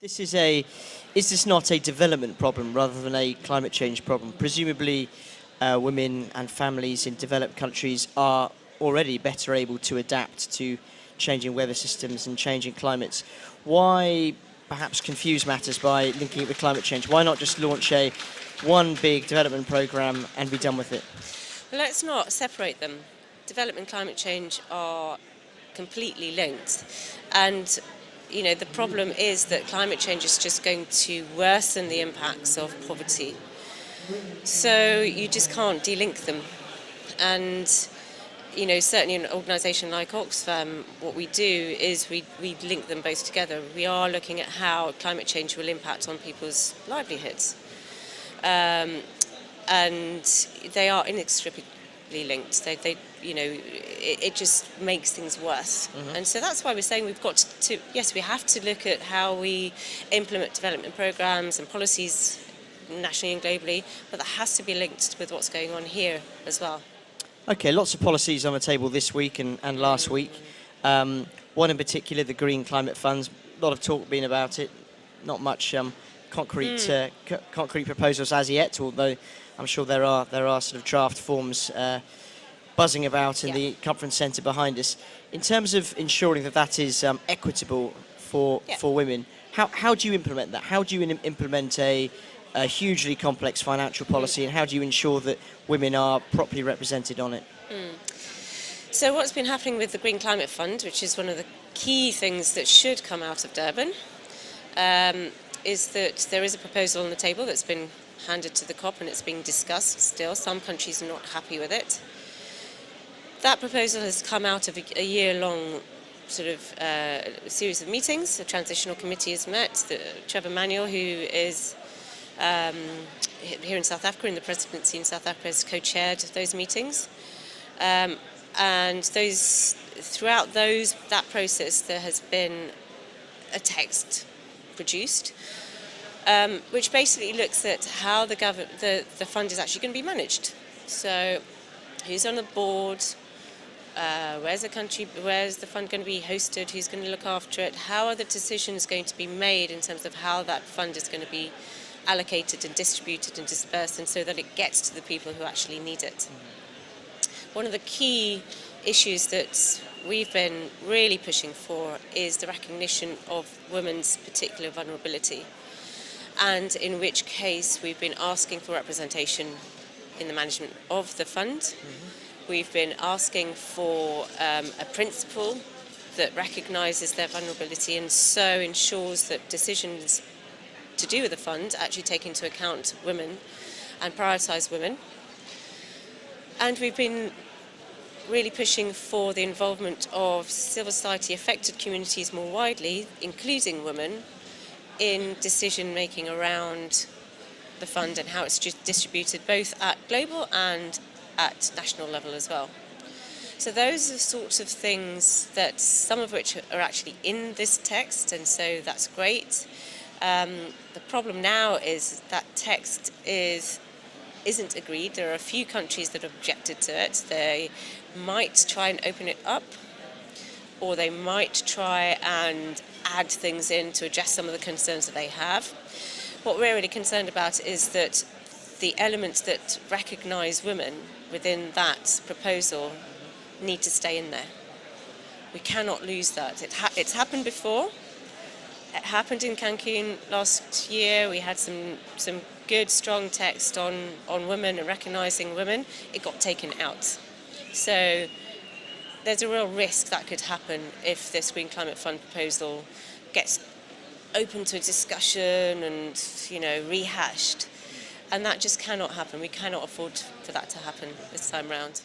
Is this not a development problem rather than a climate change problem? Presumably, women and families in developed countries are already better able to adapt to changing weather systems and changing climates. Why perhaps confuse matters by linking it with climate change? Why not just launch one big development program and be done with it? Well, let's not separate them. Development and climate change are completely linked. And the problem is that climate change is just going to worsen the impacts of poverty. So you just can't delink them. And, certainly in an organisation like Oxfam, what we do is we link them both together. We are looking at how climate change will impact on people's livelihoods. And they are inextricably linked. It just makes things worse. Mm-hmm. And so that's why we're saying we've got to, yes, we have to look at how we implement development programs and policies nationally and globally, but that has to be linked with what's going on here as well. Okay, lots of policies on the table this week and last week. One in particular, the Green Climate Funds. A lot of talk been about it, not much concrete proposals as yet, although I'm sure there are sort of draft forms buzzing about in the conference centre behind us. In terms of ensuring that is equitable for women, how do you implement that? How do you implement a hugely complex financial policy, and how do you ensure that women are properly represented on it? So what's been happening with the Green Climate Fund, which is one of the key things that should come out of Durban, is that there is a proposal on the table that's been handed to the COP and it's being discussed still. Some countries are not happy with it. That proposal has come out of a year-long sort of series of meetings. The transitional committee has met. Trevor Manuel, who is here in South Africa, in the presidency in South Africa, has co-chaired those meetings. And throughout that process, there has been a text produced, which basically looks at how the fund is actually going to be managed. So, who's on the board? Where's the fund going to be hosted? Who's going to look after it? How are the decisions going to be made in terms of how that fund is going to be allocated and distributed and dispersed, and so that it gets to the people who actually need it? One of the key issues that we've been really pushing for is the recognition of women's particular vulnerability, and in which case we've been asking for representation in the management of the fund. Mm-hmm. We've been asking for a principle that recognises their vulnerability and so ensures that decisions to do with the fund actually take into account women and prioritise women. And we've been really pushing for the involvement of civil society affected communities more widely, including women, in decision making around the fund and how it's distributed both at global and at national level as well. So those are the sorts of things that some of which are actually in this text, and so that's great. The problem now is that text isn't agreed. There are a few countries that objected to it. They might try and open it up, or they might try and add things in to address some of the concerns that they have. What we're really concerned about is that the elements that recognise women within that proposal need to stay in there. We cannot lose that. It's happened before. It happened in Cancun last year. We had some good, strong text on women and recognising women. It got taken out. So there's a real risk that could happen if this Green Climate Fund proposal gets open to a discussion and rehashed. And that just cannot happen. We cannot afford for that to happen this time round.